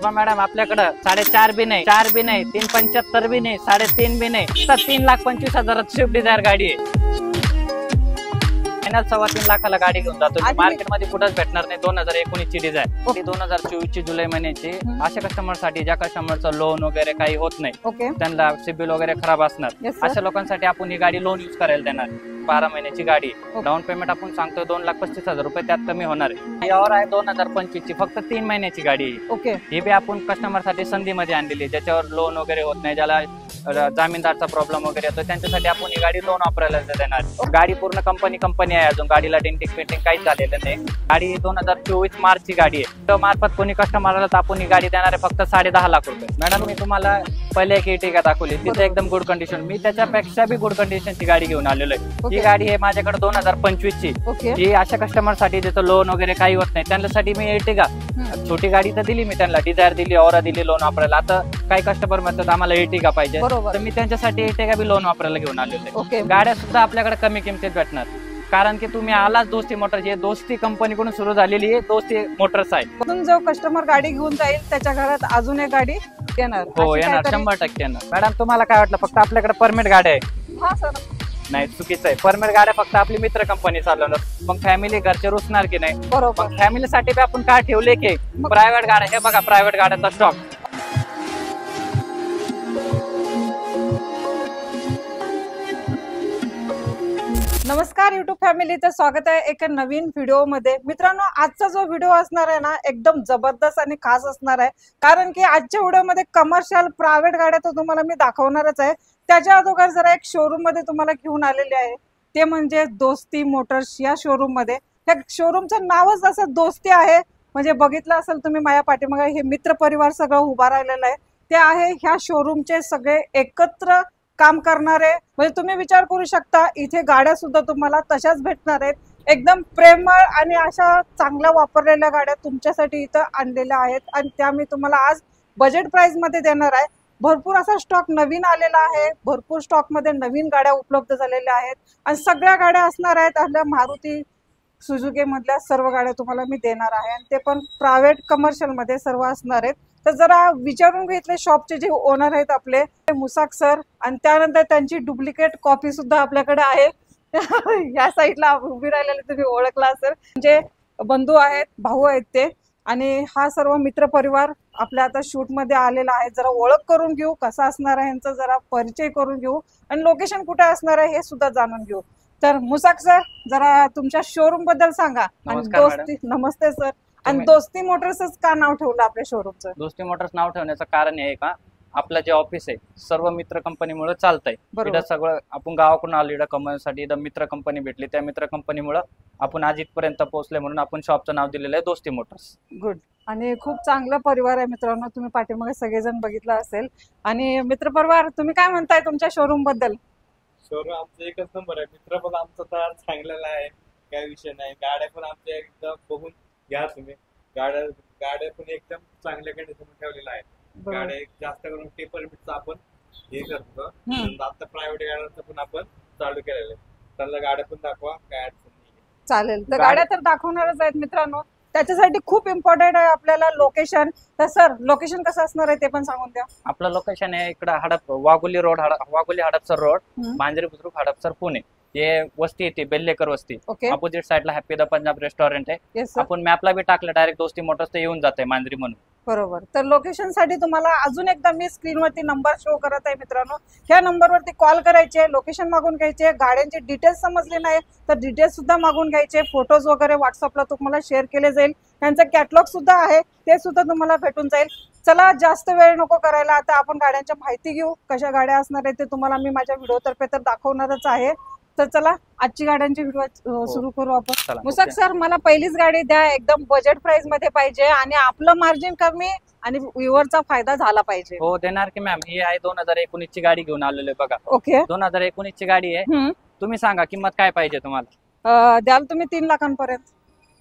बा मॅडम आपल्याकडे 4.5 बी नाही, 4 बी नाही, 3.75 बी नाही, 3.5 बी नाही, तर 3,25,000 स्विफ्ट डिझायर गाडी आहे. 3.25 लाखाला गाडी घेऊन जातो. मार्केटमध्ये कुठंच भेटणार नाही. 2019 ची डिझायर, 2024 ची जुलै महिन्याची. अशा कस्टमर साठी ज्या कस्टमरचं लोन वगैरे काही होत नाही, त्यांना सिबिल वगैरे खराब असणार, अशा लोकांसाठी आपण ही गाडी लोन युज करायला देणार. 12 महिन्याची गाडी. डाऊन पेमेंट आपण सांगतो 2,35,000 रुपये, त्यात कमी होणार आहे. यावर आहे 2025 ची फक्त 3 महिन्याची गाडी आहे. ही बी आपण कस्टमर साठी संधीमध्ये आणलेली, ज्याच्यावर लोन वगैरे होत नाही, ज्याला जामीनदारचा प्रॉब्लेम वगैरे येतो, त्यांच्यासाठी आपण ही गाडी लोन वापरायला देणार. गाडी पूर्ण कंपनी आहे, अजून गाडीला डेंटिंग पेंटिंग काहीच झालेलं नाही. गाडी 2024 मार्चची गाडी आहे. तर मार्फत कोणी कस्टमरला तर आपण ही गाडी देणार आहे फक्त 10.5 लाख रुपये. मॅडम मी तुम्हाला पहिले एक इटिका दाखवली, तिथे एकदम गुड कंडिशन. मी त्याच्यापेक्षा बी गुड कंडिशनची गाडी घेऊन आलेलो आहे. ही गाडी आहे माझ्याकडे 2025 ची. ही अशा कस्टमर साठी ज्याचं लोन वगैरे काही होत नाही, त्यांच्यासाठी मी इटिका छोटी गाडी तर दिली, मी त्यांना डिझायर दिली, औरा दिली लोन वापरायला. आता काही कस्टमर म्हणतात आम्हाला इटिका पाहिजे, तर मी त्यांच्यासाठी इटिका बी लोन वापरायला घेऊन आलेलो आहे. गाड्या सुद्धा आपल्याकडे कमी किमतीत भेटणार, कारण की तुम्ही आलाच दोस्ती मोटर्स. ही दोस्ती कंपनीकडून सुरू झालेली आहे, दोस्ती मोटर्स आहे. जो कस्टमर गाडी घेऊन जाईल त्याच्या घरात अजून एक गाडी येणार. हो येणार, 100% येणार. मॅडम तुम्हाला काय वाटलं फक्त आपल्याकडे परमिट गाड्या आहे? हा सर, नाही चुकीचं आहे. परमिट गाड्या फक्त आपली मित्र कंपनी चालवणार. मग फॅमिली घरचे रुसणार की नाही? बरोबर. फॅमिलीसाठी बी आपण काय ठेवले की प्रायव्हेट गाड्या. हे बघा प्रायव्हेट गाड्यांचा स्टॉक. नमस्कार युट्यूब फॅमिलीचं स्वागत आहे एका नवीन व्हिडिओ मध्ये. मित्रांनो, आजचा जो व्हिडिओ असणार आहे ना, एकदम जबरदस्त आणि खास असणार आहे, कारण की आजच्या व्हिडिओमध्ये कमर्शियल प्रायव्हेट गाड्या तर तुम्हाला मी दाखवणारच आहे. त्याच्या अगोदर जरा एक शोरूम मध्ये तुम्हाला घेऊन आलेले आहे, ते म्हणजे दोस्ती मोटर्स या शोरूम मध्ये. या शोरूमचं नावच असं दोस्ती आहे. म्हणजे बघितलं असेल तुम्ही माझ्या पाठीमागे हे मित्र परिवार सगळं उभा राहिलेलं आहे, ते आहे ह्या शोरूमचे सगळे एकत्र काम करणारे. म्हणजे तुम्ही विचार करू शकता, इथे गाड्या सुद्धा तुम्हाला तशाच भेटणार आहेत, एकदम प्रेमळ आणि अशा चांगल्या वापरलेल्या गाड्या तुमच्यासाठी इथं आणलेल्या आहेत. आणि त्या मी तुम्हाला आज बजेट प्राइस मध्ये देणार आहे. भरपूर असा स्टॉक नवीन आलेला आहे, भरपूर स्टॉक मध्ये नवीन गाड्या उपलब्ध झालेल्या आहेत आणि सगळ्या गाड्या असणार आहेत आपल्या मारुती सुझुकी मधल्या सर्व गाड्या तुम्हाला मी देणार आहे, आणि ते पण प्रायव्हेट कमर्शियल मध्ये सर्व असणार आहेत. तर जरा विचारून घेतले शॉपचे जे ओनर आहेत आपले मुसाक सर, आणि त्यानंतर त्यांची डुप्लिकेट कॉपी सुद्धा आपल्याकडे आहे. या साईडला उभी राहिलेले तुम्ही ओळखला असेल, म्हणजे बंधू आहेत, भाऊ आहेत ते. आणि हा सर्व मित्र परिवार आपल्या आता शूट मध्ये आलेला आहे. जरा ओळख करून घेऊ, कसा असणार आहे यांचा जरा परिचय करून घेऊ, आणि लोकेशन कुठे असणार आहे हे सुद्धा जाणून घेऊ. तर मुसाक सर, जरा तुमच्या शोरूम बद्दल सांगा. आणि दोस्ती, नमस्ते सर. आणि दोस्ती मोटर्सच का नाव ठेवलं आपल्या शोरूमचं? दोस्ती मोटर्स नाव ठेवण्याचं कारण हे का, आपलं जे ऑफिस आहे सर्व मित्र कंपनीमुळे चालतंय. इथं सगळं आपण गावाकडून आलो इथं कमवण्यासाठी, इथं मित्र कंपनी भेटली, त्या मित्र कंपनीमुळे आपण आज इथपर्यंत पोहोचले, म्हणून आपण शॉपचं नाव दिलेलं आहे दोस्ती मोटर्स. गुड. आणि खूप चांगला परिवार आहे मित्रांनो, तुम्ही पाठीमागे सगळेजण बघितलं असेल. आणि मित्र परिवार, तुम्ही काय म्हणताय तुमच्या शोरूम बद्दल? शोरूम आमचं एकच नंबर आहे. मित्र पण आमचा तर चांगलेला आहे, काही विषय नाही. गाड्या पण आमच्या एकदम बघून घ्या तुम्ही. गाड्या पण एकदम चांगल्या कंडिशन ठेवलेल्या आहेत. गाड्या जास्त करून पेपर बिटचं आपण हे करतो. आता प्रायव्हेट गाड्यांचं पण आपण चालू केलेलं आहे. त्यांना गाड्या पण दाखवा, काय अडचण नाही. चालेल, तर गाड्या तर दाखवणारच आहेत मित्रांनो. त्याच्यासाठी खूप इम्पॉर्टंट आहे आपल्याला लोकेशन. तर सर, लोकेशन कसं असणार आहे ते पण सांगून द्या. आपलं लोकेशन आहे इकडं वाघोली रोड, वाघोली हडपसर रोड, मांजरी बुद्रुक हडपसर पुणे. हे वस्ती येते बेल्लेकर वस्ती. अपोजिट साइडला हॅपी द पंजाब रेस्टॉरंट आहे. आपण मॅपला बी टाकलं डायरेक्ट दोस्ती मोटर्स, ते येऊन जाते मांजरी म्हणून. बरोबर. तर लोकेशन साठी तुम्हाला अजून एकदा मी स्क्रीनवरती नंबर शो करत आहे मित्रांनो. ह्या नंबरवरती कॉल करायचे, लोकेशन मागून घ्यायचे. गाड्यांचे डिटेल्स समजले नाही तर डिटेल्स सुद्धा मागून घ्यायचे. फोटोज वगैरे व्हॉट्सअपला तुम्हाला शेअर केले जाईल. त्यांचं कॅटलॉग सुद्धा आहे, ते सुद्धा तुम्हाला भेटून जाईल. चला, जास्त वेळ नको करायला, आता आपण गाड्यांच्या माहिती घेऊ. कशा गाड्या असणार आहे ते तुम्हाला मी माझ्या व्हिडिओतर्फे तर दाखवणारच आहे. तर चला, आजची गाड्यांची व्हिडिओ सुरू करू आपण. मुसाक सर, मला पहिलीच गाडी द्या, एकदम बजेट प्राइस मध्ये पाहिजे आणि आपलं मार्जिन कमी आणि व्ह्यूअरचा फायदा झाला पाहिजे. हो देणार की मॅम. ही आहे 2019 ची गाडी घेऊन आलेलो आहे बघा. ओके. 2019 ची गाडी आहे. तुम्ही सांगा किंमत काय पाहिजे तुम्हाला? द्याल तुम्ही 3 लाखांपर्यंत?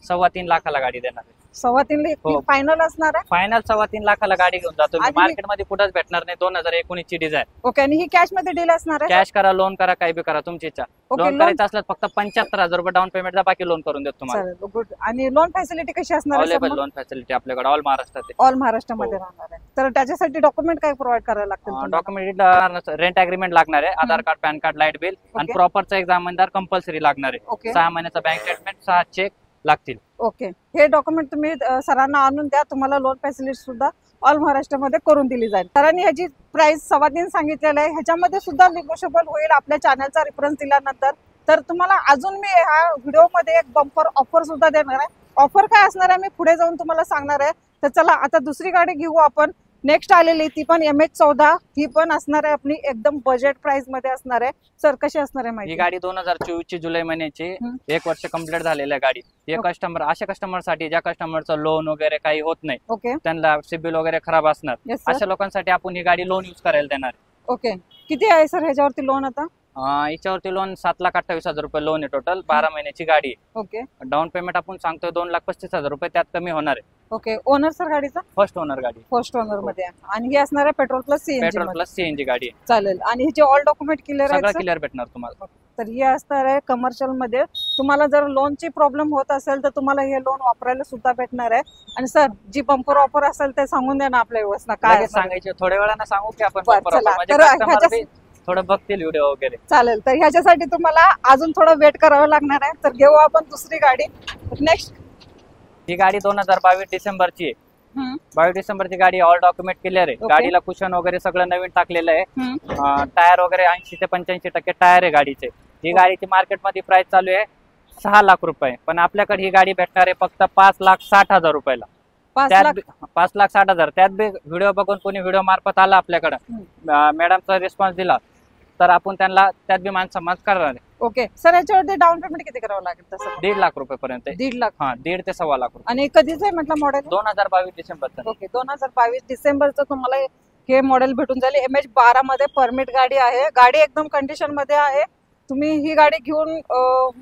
3.25 लाखाला गाडी देणार आहे. 3.25 हो. फायनल असणार आहे. फायनल 3.25 लाखाला गाडी घेऊन जातो. आणि मार्केटमध्ये कुठंच भेटणार नाही. 2019 ची डिझाईन. ओके. आणि ही कॅश मध्ये डील असणार आहे. कॅश करा, लोन करा, काही बी करा, तुमची इच्छा. ओके. लोन करायचं असलं फक्त 75,000 रुपये डाऊन पेमेंट दा, बाकी लोन करून देतो तुम्हाला. चालेल, गुड. आणि लोन फॅसिलिटी कशी असणार आहे? अवेलेबल लोन फॅसिलिटी आपल्याकडे ऑल महाराष्ट्रात आहे. ऑल महाराष्ट्रामध्ये राहणार आहे. तर त्याच्यासाठी डॉक्युमेंट काय प्रोव्हाइड करायला लागतील? डॉक्युमेंट रेंट अग्रीमेंट लागणार आहे, Aadhaar card, PAN card, light bill आणि ओके. प्रॉपरचा एक जामीनदार कंपल्सरी लागणार आहे. ओके. 6 महिन्याचा बँक स्टेटमेंट, 6 चेक लागतील. ओके. हे डॉक्युमेंट तुम्ही सरांना आणून द्या, तुम्हाला लोन फॅसिलिटी सुद्धा ऑल महाराष्ट्रामध्ये करून दिली जाईल. सरांनी ह्याची प्राइस 3.25 सांगितलेलं आहे. ह्याच्यामध्ये सुद्धा निगोशिएबल होईल आपल्या चॅनलचा रेफरन्स दिल्यानंतर. तर तुम्हाला अजून मी ह्या व्हिडिओमध्ये एक बंपर ऑफर सुद्धा देणार आहे. ऑफर काय असणार आहे मी पुढे जाऊन तुम्हाला सांगणार आहे. तर चला आता दुसरी गाडी घेऊ आपण. नेक्स्ट आलेली ती पण MH14. ही पण असणार आहे आपली एकदम बजेट प्राइस मध्ये असणार आहे. सर कशी असणार आहे ही माहिती? गाडी 2024 ची जुलै महिन्याची 1 वर्ष कंप्लीट झालेली आहे गाडी. हे ओके. कस्टमर, अशा कस्टमरसाठी ज्या कस्टमरचं लोन वगैरे काही होत नाही, ओके. त्यांना सिबिल वगैरे खराब असणार, येस सर. अशा लोकांसाठी आपण ही गाडी लोन युज करायला देणार आहे. ओके. किती आहे सर ह्याच्यावरती लोन आता? याच्यावरती लोन 7,28,000 रुपये लोन आहे टोटल. 12 महिन्याची गाडी आहे. ओके. डाऊन पेमेंट आपण सांगतोय 2,35,000 रुपये, त्यात कमी होणार आहे. ओके. ओनर सर गाडीचा? फर्स्ट ओनर गाडी, फर्स्ट ओनर मध्ये आहे. आणि ही असणार आहे petrol plus CNG petrol plus CNG गाडी आहे. चालेल. आणि हिचे ऑल डॉक्युमेंट क्लिअर सगळं आहेत? क्लिअर भेटणार तुम्हाला. तर ही असणार आहे कमर्शियल मध्ये. तुम्हाला जर लोनची प्रॉब्लेम होत असेल तर तुम्हाला हे लोन वापरायला सुद्धा भेटणार आहे. आणि सर जी बंपर ऑफर असेल ते सांगून द्या ना आपल्या व्यवस्था काय लगेच असणार आहे? सांगायचे, थोड्या वेळानं सांगू की आपण बरं, bumper offer, चला. म्हणजे तर customer ह्याच्या- बी थोडं बघतील व्हिडिओ वगैरे. चालेल. तर ह्याच्यासाठी तुम्हाला अजून थोडं वेट करावं लागणार आहे. तर घेऊ आपण दुसरी गाडी. नेक्स्ट ही गाडी 2022 डिसेंबरची आहे. 22 डिसेंबरची गाडी, ऑल डॉक्युमेंट क्लिअर आहे. ओके. गाडीला कुशन वगैरे सगळं नवीन टाकलेलं आहे. टायर वगैरे 80 ते 85% टायर आहे गाडीचे. ही गाडीची मार्केटमध्ये प्राइस चालू आहे 6 लाख रुपये, पण आपल्याकडे ही गाडी भेटणार आहे फक्त 5,60,000 रुपयाला. 5,60,000. त्यात बी व्हिडिओ बघून कोणी व्हिडिओ मार्फत आला आपल्याकडे, मॅडमचा रिस्पॉन्स दिला तर आपण त्यांना त्यात बी मान सम्मान करणार आहे. ओके. सर याच्यावरती डाऊन पेमेंट किती करावं लागेल तसं? 1.5 लाख रुपये पर्यंत. 1.5 लाख. 1.5 ते 1.25 लाख रुपये. आणि कधीच आहे म्हटलं मॉडेल? 2022 डिसेंबरचं. ओके. 2022 डिसेंबरचं तुम्हाला हे मॉडेल भेटून जाईल. MH12 मध्ये परमिट गाडी आहे. गाडी एकदम कंडिशन मध्ये आहे. तुम्ही ही गाडी घेऊन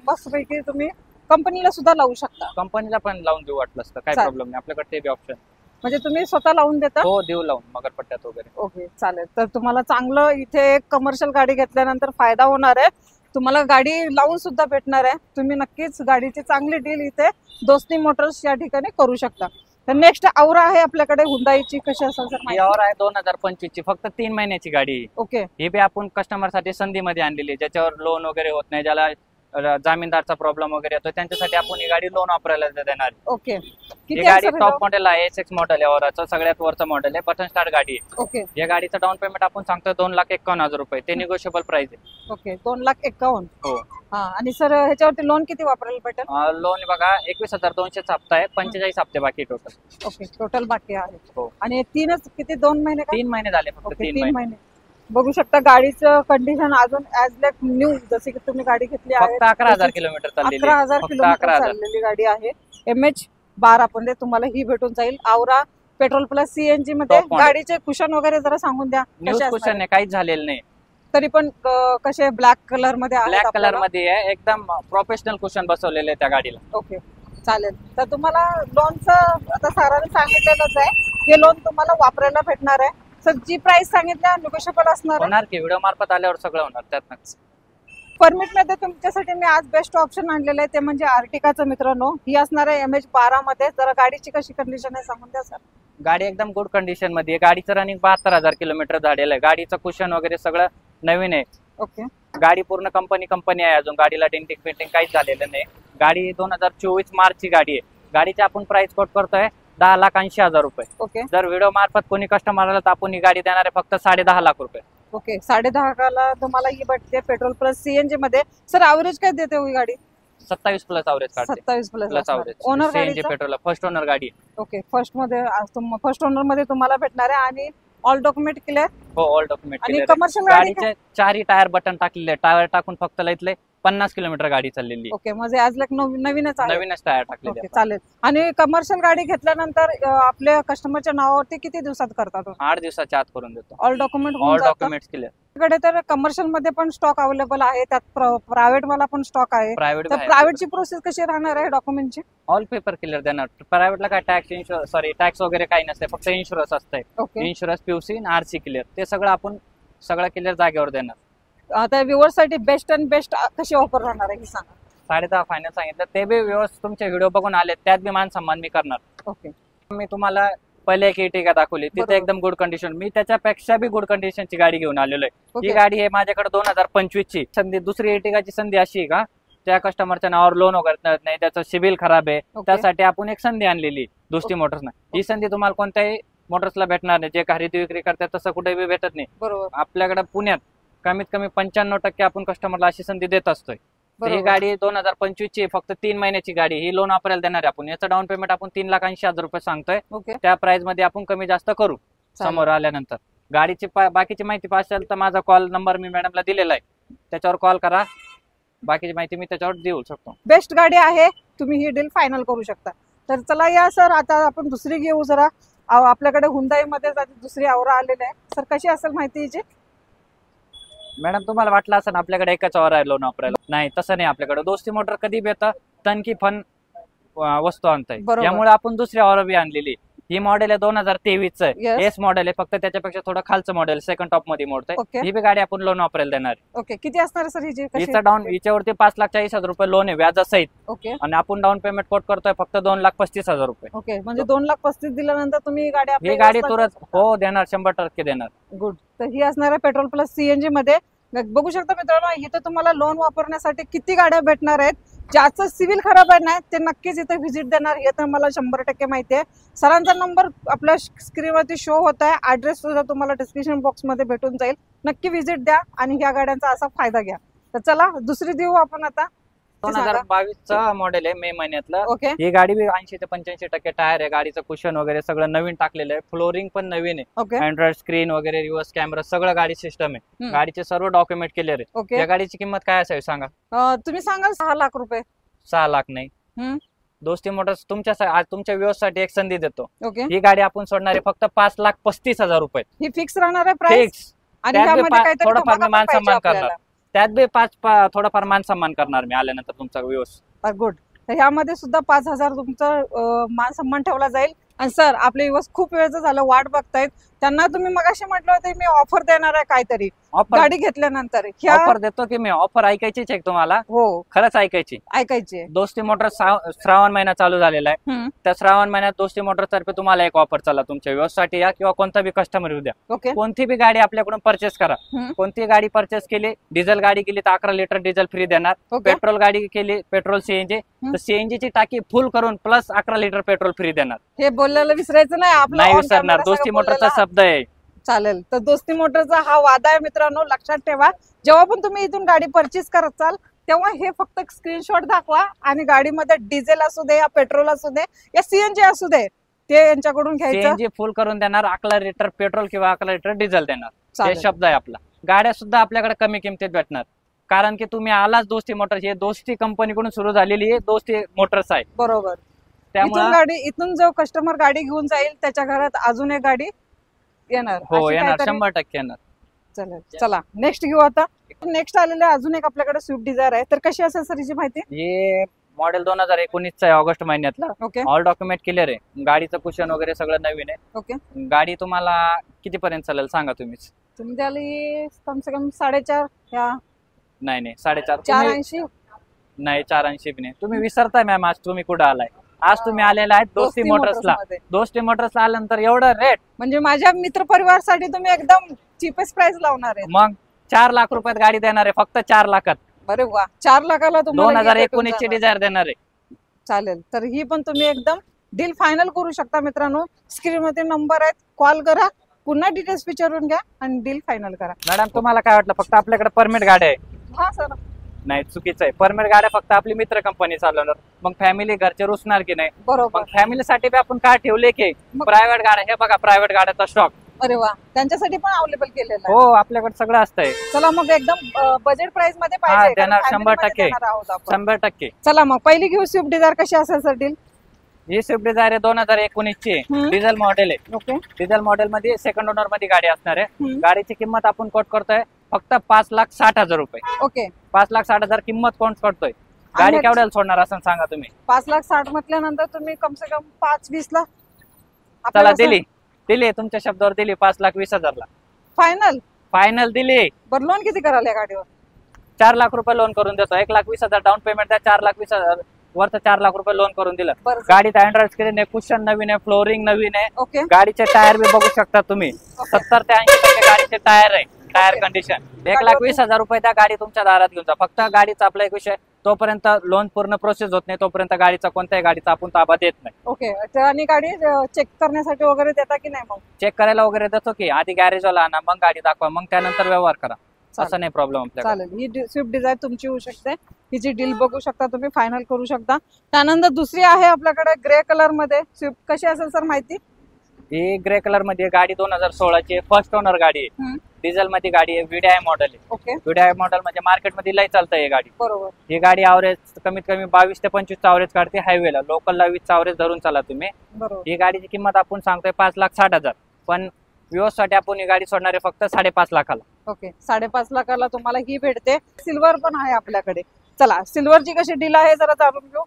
मस्तपैकी तुम्ही कंपनीला सुद्धा लावू शकता. कंपनीला पण लावून देऊ वाटलं असतं, काही चालेल. प्रॉब्लेम नाही आपल्याकडे, ते बी ऑप्शन. म्हणजे तुम्ही स्वतः लावून देता? हो, देऊ लावून मगरपट्ट्यात वगैरे. ओके. चालेल. तर तुम्हाला चांगलं इथे एक कमर्शियल गाडी घेतल्यानंतर फायदा होणार आहे. तुम्हाला गाडी लावून सुद्धा भेटणार आहे. तुम्ही नक्कीच गाडीची चांगली डील इथे दोस्ती मोटर्स या ठिकाणी करू शकता. तर नेक्स्ट औरा आहे आपल्याकडे हुंडाईची. कशी असेल सर ही माहिती? और आहे 2025 ची, फक्त 3 महिन्याची गाडी आहे. ओके. ही बी आपण कस्टमर साठी संधीमध्ये आणलेली आहे, ज्याच्यावर लोन वगैरे होत नाही, ज्याला जामीनदारचा प्रॉब्लेम वगैरे येतो, त्यांच्यासाठी आपण ही गाडी लोन वापरायला देणार आहे. ओके. ही किती गाडी आहे टॉप मॉडेल आहे, SX मॉडेल आहे, औराचं सगळ्यात वरचं मॉडेल आहे, बटन स्टार्ट गाडी आहे. ओके. या गाडीचं डाऊन पेमेंट आपण सांगतोय 2,51,000 रुपये. ते निगोशिएबल प्राइस आहे. ओके. 2,51,000. हो. हा. आणि सर ह्याच्यावरती लोन किती वापरायला भेटेल? लोन बघा 21,200 हप्ता आहे, 45 हप्ते बाकी टोटल. ओके. टोटल बाकी आहे. हो. आणि तीनच किती 2 महिने का? 3 महिने झाले फक्त. ओके. 3 3 महिने. महिने. बघू शकता गाडीचं कंडिशन अजून ऍज लाईक न्यू, जसे की तुम्ही गाडी घेतली आहे फक्त 11,000 किलोमीटर चाललेली. 11,000 फक्त किलोमीटर 11,000. चाललेली गाडी आहे. MH12 मध्ये तुम्हाला ही भेटून जाईल. औरा पेट्रोल प्लस सीएनजी मध्ये. Top model. गाडीचे कुशन वगैरे जरा सांगून द्या. न्यूज कसे कुशन असणार नाही, काहीच झालेलं नाही. आहे? तरी पण कसे ब्लॅक कलर मध्ये आहेत ब्लॅक कलर आपल्याला? मध्ये आहे, एकदम प्रोफेशनल कुशन बसवलेले त्या गाडीला. ओके. चालेल. तर तुम्हाला लोनचं आता सरांनी सांगितलेलंच आहे, हे लोन तुम्हाला वापरायला भेटणार आहे. सर जी प्राइस सांगितल्या निगोशिएबल असणार आहे. होणार की व्हिडिओ मार्फत आल्यावर सगळं होणार त्यात. परमिट मध्ये तुमच्यासाठी मी आज बेस्ट ऑप्शन आणलेलं आहे, ते म्हणजे आर्टिकाचं मित्रांनो. ही असणार आहे MH12 मध्ये. जरा गाडीची कशी कंडिशन आहे सांगून द्या सर. गाडी एकदम गुड कंडिशन मध्ये आहे. गाडीचं रनिंग 72,000 किलोमीटर झालेलं आहे. गाडीचं कुशन वगैरे सगळं नवीन आहे. ओके. गाडी पूर्ण कंपनी आहे. अजून गाडीला डेंटिंग पेंटिंग काहीच झालेलं नाही. गाडी 2024 मार्चची गाडी आहे. गाडीची आपण प्राइस कोट करतोय 10,80,000 रुपये. ओके. जर व्हिडिओ मार्फत कोणी कस्टमर आला तर आपण ही गाडी देणार आहे फक्त 10.5 लाख रुपये. ओके. 10.5 ला तुम्हाला ही भेटते पेट्रोल प्लस सीएनजी मध्ये. सर ऍव्हरेज काय देते ही गाडी? 27 प्लस अवरेज काढते. 27 प्लस अवरेज. ओनर सीएनजी गाडी. पेट्रोल फर्स्ट ओनर गाडी आहे. ओके. फर्स्ट ओनर मध्ये तुम्हाला भेटणार आहे. आणि ऑल डॉक्युमेंट क्लिअर. हो, ऑल डॉक्युमेंट आणि क्लिअर. कमर्शियल गाडी गाडीचे 4 टायर बटन टाकलेले, टायर टाकून फक्त इथले 50 किलोमीटर गाडी चाललेली. ओके, म्हणजे आज नवीनच आहे. नवीनच टायर टाकलेले. चालेल. आणि कमर्शियल गाडी घेतल्यानंतर आपल्या कस्टमरच्या नावावरती किती दिवसात करतात? 8 दिवसाच्या आत करून देतो. All document all documents clear. कडे तर कमर्शियल मध्ये पण स्टॉक अवेलेबल आहे, त्यात प्रायव्हेट वाला पण स्टॉक आहे. तर प्रायव्हेटची प्रोसेस कशी राहणार आहे डॉक्युमेंटची? ऑल पेपर क्लिअर देणार. प्रायव्हेटला काय टॅक्स वगैरे काही नसते, फक्त इन्शुरन्स असतंय. इन्शुरन्स, पीयूसी, आरसी क्लिअर, ते सगळं आपण सगळं क्लिअर जागेवर देणार. आता व्ह्युअर्स साठी बेस्ट अँड बेस्ट कशी ऑफर राहणार आहे हे सांगा. 10.5 फायनल सांगितलं, ते बी व्यवस्थित तुमचे व्हिडिओ बघून आले, त्यात बी मान सन्मान मी करणार. ओके, मी तुम्हाला पहिले एक इटिका दाखवली, तिथे एकदम गुड कंडिशन, मी त्याच्यापेक्षा बी गुड कंडिशनची गाडी घेऊन आलेलो आहे. ही गाडी आहे माझ्याकडे 2025 ची संधी. दुसरी इटिकाची संधी अशी आहे का, त्या कस्टमरच्या नावावर लोन वगैरे नाही, त्याचं सिबिल खराब आहे, त्यासाठी आपण एक संधी आणलेली दोस्ती मोटर्सना. ही संधी तुम्हाला कोणत्याही मोटर्सला भेटणार नाही, जे खरेदी विक्री करतात तसं कुठेही भेटत नाही. बरोबर. आपल्याकडे पुण्यात कमीत कमी 95% आपण कस्टमरला अशी संधी देत असतोय. ही गाडी 2025 ची फक्त 3 महिन्याची गाडी, ही लोन वापरायला देणार आहे आपण. याचं डाऊन पेमेंट आपण 3,80,000 रुपये सांगतोय. त्या प्राइस मध्ये आपण कमी जास्त करू समोर आल्यानंतर. गाडीची बाकीची माहिती पाहिजे असेल तर माझा कॉल नंबर मी मॅडमला दिलेला आहे, त्याच्यावर कॉल करा, बाकीची माहिती मी त्याच्यावर देऊ शकतो. बेस्ट गाडी आहे, तुम्ही ही डील फायनल करू शकता. तर चला या सर, आता आपण दुसरी घेऊ जरा. आपल्याकडे हुंदाई मध्ये दुसरी औरा आलेली आहे. सर कशी असेल माहिती याची? मॅडम तुम्हाला वाटलं असं आपल्याकडे एकच औरा आहे लोन वापरायला, नाही तसं नाही. आपल्याकडे दोस्ती मोटर कधी येतं तनकी फन वस्तू आणताय, त्यामुळे आपण दुसरी औरा बी आणलेली. ही मॉडेल आहे 2023 च एस मॉडेल आहे, फक्त त्याच्यापेक्षा थोडं खालचं मॉडेल सेकंड टॉप मध्ये मोडतंय. ही बी गाडी आपण लोन वापरायला देणार आहे. ओके, किती असणार सर हिची? हिचं डाऊन हिच्यावरती 5,40,000 रुपये लोन आहे व्याजासहित. ओके, आणि आपण डाऊन पेमेंट कोट करतोय फक्त 2,35,000 रुपये. ओके, म्हणजे 2,35,000 दिल्यानंतर तुम्ही ही गाडी तुरंत हो देणार, 100% देणार. गुड. तर ही असणार आहे पेट्रोल प्लस सीएनजी मध्ये. बघू शकता मित्रांनो, इथं तुम्हाला लोन वापरण्यासाठी किती गाड्या भेटणार आहेत. ज्याचं सिव्हिल खराब आहे ना ते नक्कीच इथे व्हिजिट देणार, हे तर मला 100% माहिती आहे. सरांचा नंबर आपल्या स्क्रीनवरती शो होत आहे, ऍड्रेस सुद्धा तुम्हाला डिस्क्रिप्शन बॉक्स मध्ये भेटून जाईल. नक्की व्हिजिट द्या आणि ह्या गाड्यांचा असा फायदा घ्या. तर चला दुसरी देऊ आपण आता. 2022 मॉडेल आहे मे महिन्यातलं. ओके, ही गाडी बी 80 ते 85% टायर आहे, गाडीचं कुशन वगैरे सगळं नवीन टाकलेलं आहे, फ्लोरिंग पण नवीन आहे. ओके, अँड्रॉइड स्क्रीन वगैरे, रिव्हर्स कॅमेरा, सगळं गाडी सिस्टम आहे. गाडीचे सर्व डॉक्युमेंट क्लिअर आहे. ओके, या गाडीची किंमत काय असावी सांगा? तुम्ही सांगाल 6 लाख रुपये. 6 लाख नाही. दोस्ती मोटर्स तुमच्या व्यवस्थेसाठी एक संधी देतो. ओके, ही गाडी आपण सोडणार आहे फक्त 5,35,000 रुपये. ही फिक्स राहणार आहे प्राइस. फिक्स. थोडंफार मी मान सन्मान करणार, त्यात बी थोडंफार मान सन्मान करणार मी आल्यानंतर तुमचा व्यवस्था. गुड. तर ह्यामध्ये सुद्धा 5,000 तुमचं मान सन्मान ठेवला जाईल. आणि सर आपले दिवस खूप वेळचं झालं वाट बघतायत, त्यांना तुम्ही मगाशी म्हटलं होतं मी ऑफर देणार आहे काहीतरी गाडी घेतल्यानंतर. ऑफर देतो की मी, ऑफर ऐकायचीच आहे तुम्हाला? हो, खरंच ऐकायची. दोस्ती मोटर श्रावण महिना चालू झालेला आहे, त्या श्रावण महिन्यात दोस्ती मोटर तर्फे तुम्हाला एक ऑफर चालला. तुमच्या व्यवसायासाठी या किंवा कोणता बी कस्टमर येऊ द्या, कोणती बी गाडी आपल्याकडून परचेस करा. कोणती गाडी परचेस केली, डिझेल गाडी केली तर 11 लिटर डिझेल फ्री देणार. पेट्रोल गाडी केली, पेट्रोल सीएनजी, तर सीएनजी ची टाकी फुल करून प्लस 11 लिटर पेट्रोल फ्री देणार. हे बोलायला विसरायचं नाही, नाही विसरणार. दोस्ती मोटरचा शब्द आहे. चालेल. तर दोस्ती मोटरचा हा वादा आहे मित्रांनो, लक्षात ठेवा. जेव्हा पण तुम्ही इथून गाडी परचेस करत चाल तेव्हा हे फक्त स्क्रीनशॉट दाखवा आणि गाडीमध्ये डिझेल असू दे या पेट्रोल असू दे या सीएनजी असू दे ते यांच्याकडून घ्यायचं. सीएनजी फुल करून देणार, 11 लिटर पेट्रोल किंवा 11 लिटर डिझेल देणार. हे शब्द आहे आपला. गाड्या सुद्धा आपल्याकडे कमी किमतीत भेटणार, कारण की तुम्ही आलाच दोस्ती मोटर्स. हे दोस्ती कंपनीकडून सुरू झालेली दोस्ती मोटर्स आहे. बरोबर. त्यामुळे इथून जो कस्टमर गाडी घेऊन जाईल त्याच्या घरात अजून एक गाडी येणार. हो येणार, 100% येणार. चालेल. चला नेक्स्ट घेऊ आता. नेक्स्ट आलेले अजून एक आपल्याकडे स्विफ्ट डिझायर आहे. तर कशी असेल सर हिची माहिती? हे मॉडेल 2019 आहे, ऑगस्ट महिन्यातला. ओके, ऑल डॉक्युमेंट क्लिअर आहे, गाडीचं कुशन वगैरे सगळं नवीन आहे. ओके, गाडी तुम्हाला किती पर्यंत चालेल सांगा तुम्हीच? तुम्ही द्याली कम से कम 4.5 या नाही 4.5. 480 नाही 480 बी नाही. तुम्ही विसरताय मॅम, आज तुम्ही कुठं आलाय? आज तुम्ही आलेला आहे दोस्ती मोटर्सला. दोस्ती मोटर्सला आल्यानंतर एवढं रेट म्हणजे माझ्या मित्र परिवारासाठी तुम्ही एकदम चीपेस्ट प्राइस लावणार आहे. मग 4 लाख रुपयात गाडी देणार आहे, फक्त 4 लाखात. अरे वा, 4 लाखाला तुम्हाला 2019 ची डिझायर देणार आहे. चालेल. तर ही पण तुम्ही एकदम डील फायनल करू शकता मित्रांनो. स्क्रीन मध्ये नंबर आहेत, कॉल करा, पुन्हा डिटेल्स विचारून घ्या आणि डील फायनल करा. मॅडम तुम्हाला काय वाटलं फक्त आपल्याकडे परमिट गाड्या आहे? हा सर, नाही चुकीचं आहे. परमिट गाड्या फक्त आपली मित्र कंपनी चालवणार, मग फॅमिली घरचे रुसणार की नाही? बरोबर. मग फॅमिलीसाठी आपण काय ठेवले की प्रायव्हेट गाड्या. हे बघा प्रायव्हेट गाड्याचा स्टॉक अरे वा, त्यांच्यासाठी पण अवेलेबल केलेलं आहे. हो, आपल्याकडे सगळं असतंय. चला मग एकदम बजेट प्राइस मध्ये पाहिजे कारण देणार, family 100% मध्ये देणार आहोत आपण. 100%. चला मग पहिली घेऊ स्विफ्ट डिझायर. कशी असेल सर डील? ही स्विफ्ट डिझायर 2019 ची डिझेल मॉडेल आहे. ओके. डिझेल मॉडेल मध्ये सेकंड ओनर मध्ये गाडी असणार आहे. हम्म. गाडीची किंमत आपण कोट करतोय फक्त 5,60,000 रुपये. ओके. 5,60,000 किंमत कोट करतोय. गाडी आणि- केवढ्याला सोडणार असं सांगा तुम्ही? 5,60,000 म्हटल्यानंतर तुम्ही कम से कम 5-20 ला चला दिली तुमच्या शब्दावर दिली 5,20,000 ला फायनल. फायनल दिली. बरं लोन किती कराल या गाडीवर? 4 लाख रुपये लोन करून देतो. 1,20,000 डाऊन पेमेंट द्या. 4,20,000 वरचं 4 लाख रुपये लोन करून दिलं. बरं. गाडीत अँड्रॉइड स्क्रीन आहे, कुशन नवीन आहे, फ्लोरिंग नवीन आहे. ओके. गाडीचे टायर बी बघू शकता तुम्ही. 70 ते 80% गाडीचे टायर आहे. Tyre condition. 1,20,000 रुपये त्या गाडी तुमच्या दारात घेऊन जा. फक्त गाडीचा आपला एक विषय, तोपर्यंत लोन पूर्ण प्रोसेस होत नाही तोपर्यंत गाडीचा कोणत्याही गाडीचा आपण ताबा देत नाही. ओके. आणि गाडी चेक करण्यासाठी वगैरे देता की नाही? मग चेक करायला वगैरे देतो की आधी गॅरेजवाला आणा, मग गाडी दाखवा, मग त्यानंतर व्यवहार करा. असं नाही प्रॉब्लेम आपल्याला. चालेल. ही स्विफ्ट डिझायर तुमची होऊ शकते. हिची डील बघू शकता तुम्ही, फायनल करू शकता. त्यानंतर दुसरी आहे आपल्याकडे ग्रे कलर मध्ये स्विफ्ट. कशी असेल सर माहिती? ही ग्रे कलर मध्ये गाडी 2016 ची फर्स्ट ओनर गाडी आहे. डिझेल मध्ये गाडी आहे. VDI मॉडेल आहे. ओके. VDI मॉडेल म्हणजे मार्केटमध्ये लय चालतंय ही गाडी. बरोबर. ही गाडी ॲव्हरेज कमीत कमी 22 ते 25 ॲव्हरेज काढते हायवेला. लोकलला 20 ॲव्हरेज धरून चाला तुम्ही. बरोबर. ही गाडीची किंमत आपण सांगतोय 5,60,000, पण व्यवस्थेसाठी आपण ही गाडी सोडणार आहे फक्त 5.5 लाखाला. ओके. 5.5 लाखाला तुम्हाला ही भेटते. सिल्वर पण आहे आपल्याकडे. चला सिल्वरची कशी डील आहे जरा जाणून घेऊ.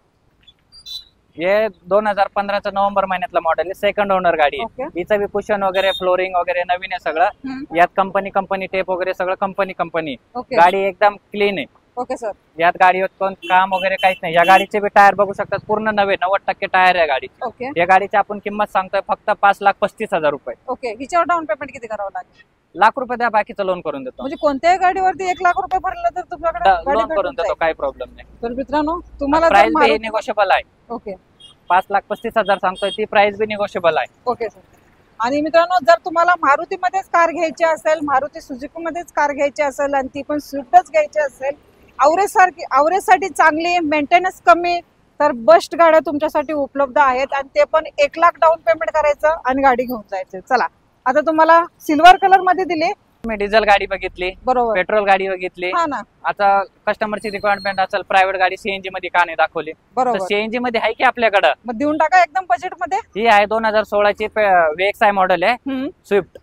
हे 2015 नोव्हेंबर महिन्यातला मॉडेल आहे. सेकंड ओनर गाडी आहे. ओके. हिचं बी कुशन वगैरे फ्लोरिंग वगैरे नवीन आहे सगळं. यात कंपनी टेप वगैरे सगळं कंपनी. ओके. गाडी एकदम क्लीन आहे. Okay sir. यात गाडीवर कोण काम वगैरे काहीच नाही. या गाडीचे बी टायर बघू शकतात पूर्ण नवे 90% टायर आहे गाडीचे. ओके. या गाडीची आपण किंमत सांगतोय फक्त 5,35,000 रुपये. ओके. हिच्यावर डाऊन पेमेंट किती करावं लागेल? लाख रुपये द्या, बाकीचं लोन करून देतो. म्हणजे कोणत्याही गाडीवरती 1 लाख रुपये भरलं तर तुमच्याकडे गाडी लोन भेटून करून देतो, जाईल. काही प्रॉब्लेम नाही. तर मित्रांनो तुम्हाला जर प्राइस बी मारुती- निगोशिएबल आहे. ओके. 5,35,000 सांगतोय, ती प्राइस बी निगोशिएबल आहे. Okay sir. आणि मित्रांनो जर तुम्हाला मारुतीमध्येच कार घ्यायची असेल, मारुती सुझुकी मध्येच कार घ्यायची असेल आणि ती पण स्विफ्टच घ्यायची असेल, ॲव्हरेजसाठी चांगली, मेंटेनन्स कमी, तर बेस्ट गाड्या तुमच्यासाठी उपलब्ध आहेत. आणि ते पण 1 लाख डाऊन पेमेंट करायचं आणि गाडी घेऊन जायचं. चला आता तुम्हाला सिल्वर कलर मध्ये दिली. मी डिझेल गाडी बघितली, बरोबर. पेट्रोल गाडी बघितली. हा ना. आता कस्टमरची रिक्वायरमेंट असेल प्रायव्हेट गाडी सीएनजी मध्ये का नाही दाखवली? तर बरोबर. सीएनजी मध्ये आहे की आपल्याकडं. मग देऊन टाका एकदम बजेट मध्ये. ही आहे 2016 ची VXI मॉडेल आहे. हम्म. स्विफ्ट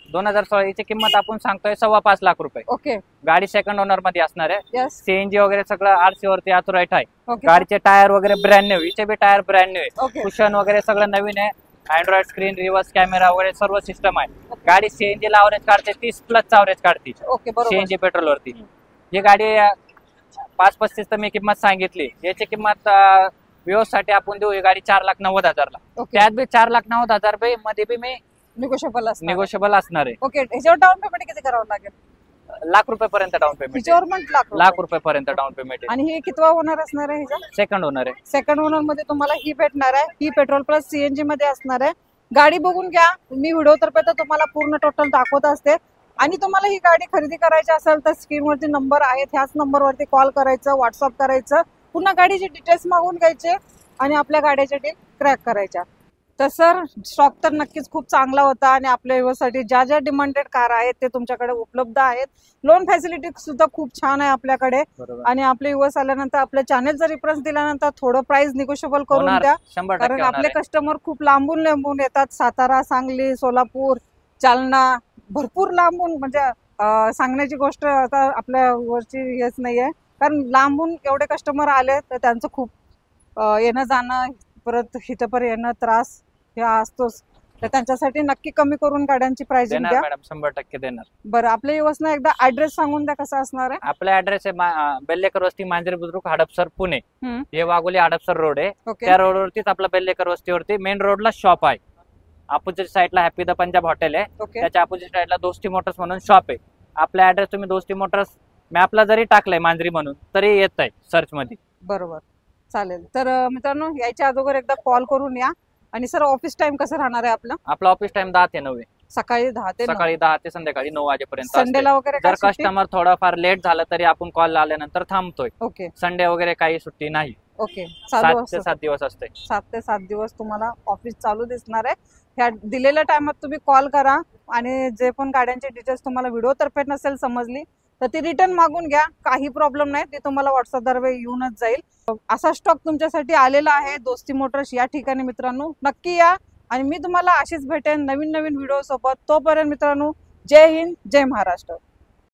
2016 ची किंमत आपण सांगतोय 5.25 लाख रुपये. ओके. गाडी सेकंड ओनर मध्ये असणार आहे. यस. सीएनजी वगैरे सगळं RC वरती ऑथराईट आहे. ओके. गाडीचे टायर वगैरे ब्रँड न्यू, हिचे बी टायर ब्रँड न्यू आहे. ओके. कुशन वगैरे सगळं नवीन आहे. अँड्रॉइड स्क्रीन, रिव्हर्स कॅमेरा वगैरे सर्व सिस्टम आहे. गाडी सीएनजी ला ॲव्हरेज काढते 30+ ॲव्हरेज काढते ओके. बरोबर. सीएनजी पेट्रोल वरती. ही गाडी 5.35 तर मी किंमत सांगितली. याची किंमत व्यवस्थेसाठी आपण देऊ. ही गाडी 4,90,000 ला. ओके. त्यात बी 4,90,000 मध्ये बी मी निगोशिएबल असणार. निगोशिएबल असणार आहे. ओके. ह्याच्यावर डाऊन पेमेंट किती करावं लागेल? लाख रुपयापर्यंत डाऊन पेमेंट. हिच्यावर पण लाख रुपयापर्यंत डाऊन पेमेंट आहे. आणि ही कितवा ओनर असणार आहे हिचा? सेकंड ओनर आहे. सेकंड ओनर मध्ये तुम्हाला ही भेटणार आहे. ही पेट्रोल प्लस सीएनजी मध्ये असणार आहे. गाडी बघून घ्या. मी व्हिडिओ तर्फे तर तुम्हाला पूर्ण टोटल दाखवत असते. आणि तुम्हाला ही गाडी खरेदी करायची असेल तर स्क्रीनवरती नंबर आहेत, ह्याच नंबरवरती कॉल करायचं, व्हॉट्सअप करायचं, पुन्हा गाडीची डिटेल्स मागून घ्यायचे आणि आपल्या गाड्याच्या डील क्रॅक करायच्या. तर सर स्टॉक तर नक्कीच खूप चांगला होता आणि आपल्या व्यवसायासाठी ज्या ज्या डिमांडेड कार आहेत ते तुमच्याकडे उपलब्ध आहेत. लोन फॅसिलिटी सुद्धा खूप छान आहे आपल्याकडे. आणि आपले युवस आल्यानंतर आपल्या चॅनेलचा रेफरन्स दिल्यानंतर थोडं प्राइस निगोशिएबल करून द्या. 100% कारण आपले कस्टमर खूप लांबून लांबून येतात. सातारा, सांगली, सोलापूर, जालना, भरपूर लांबून. म्हणजे सांगण्याची गोष्ट आता आपल्या वरची हेच नाहीये. कारण लांबून एवढे कस्टमर आले तर त्यांचं खूप येणं जाणं, परत इथपर्यंत येणं त्रास हे असतोच. तर त्यांच्यासाठी नक्की कमी करून गाड्यांची प्राइस द्या. मॅडम 100% देणार. बरं आपल्या युवसना एकदा ऍड्रेस सांगून द्या कसा असणार आहे. आपला ऍड्रेस आहे बेल्लेकर वस्ती, मांजरी बुद्रुक, हडपसर, पुणे. हम्म. हे वाघोली हडपसर रोड आहे. ओके. त्या रोडवरतीच आपला बेल्लेकर वस्तीवरती मेन रोडला शॉप आहे. अपोजिट साईडला हॅपी द पंजाब हॉटेल आहे. ओके. त्याच्या अपोजिट साईडला दोस्ती मोटर्स म्हणून शॉप आहे. आपला ऍड्रेस तुम्ही दोस्ती मोटर्स मॅपला जरी टाकलाय मांजरी म्हणून तरी येत आहे सर्च मध्ये. बरोबर. चालेल. तर मित्रांनो यायच्या अगोदर एकदा कॉल करून या. आणि सर ऑफिस टाइम कसं राहणार आहे आपलं? आपला ऑफिस टाइम 10 ते 9 आहे. सकाळी 10 ते 9. सकाळी 10 ते संध्याकाळी 9 वाजेपर्यंत असते. संडेला वगैरे जर काय सुट्टी? कस्टमर थोडाफार लेट झालं तरी आपण कॉल आल्यानंतर थांबतोय. ओके. संडे वगैरे काही सुट्टी नाही. ओके. 7 ते 7 दिवस असते. 7 ते 7 दिवस तुम्हाला ऑफिस चालू दिसणार आहे. ह्या दिलेल्या टायमात तुम्ही कॉल करा आणि जे पण गाड्यांचे डिटेल्स तुम्हाला व्हिडिओ तर्फे नसेल समजली तर ती रिटर्न मागून घ्या, काही प्रॉब्लेम नाही, ती तुम्हाला व्हॉट्सअप द्वारे येऊनच जाईल। असा स्टॉक तुमच्यासाठी आलेला आहे दोस्ती मोटर्स या ठिकाणी मित्रांनो, नक्की या आणि मी तुम्हाला अशीच भेटेन नवीन नवीन व्हिडिओ सोबत। तोपर्यंत मित्रांनो, जय हिंद, जय महाराष्ट्र।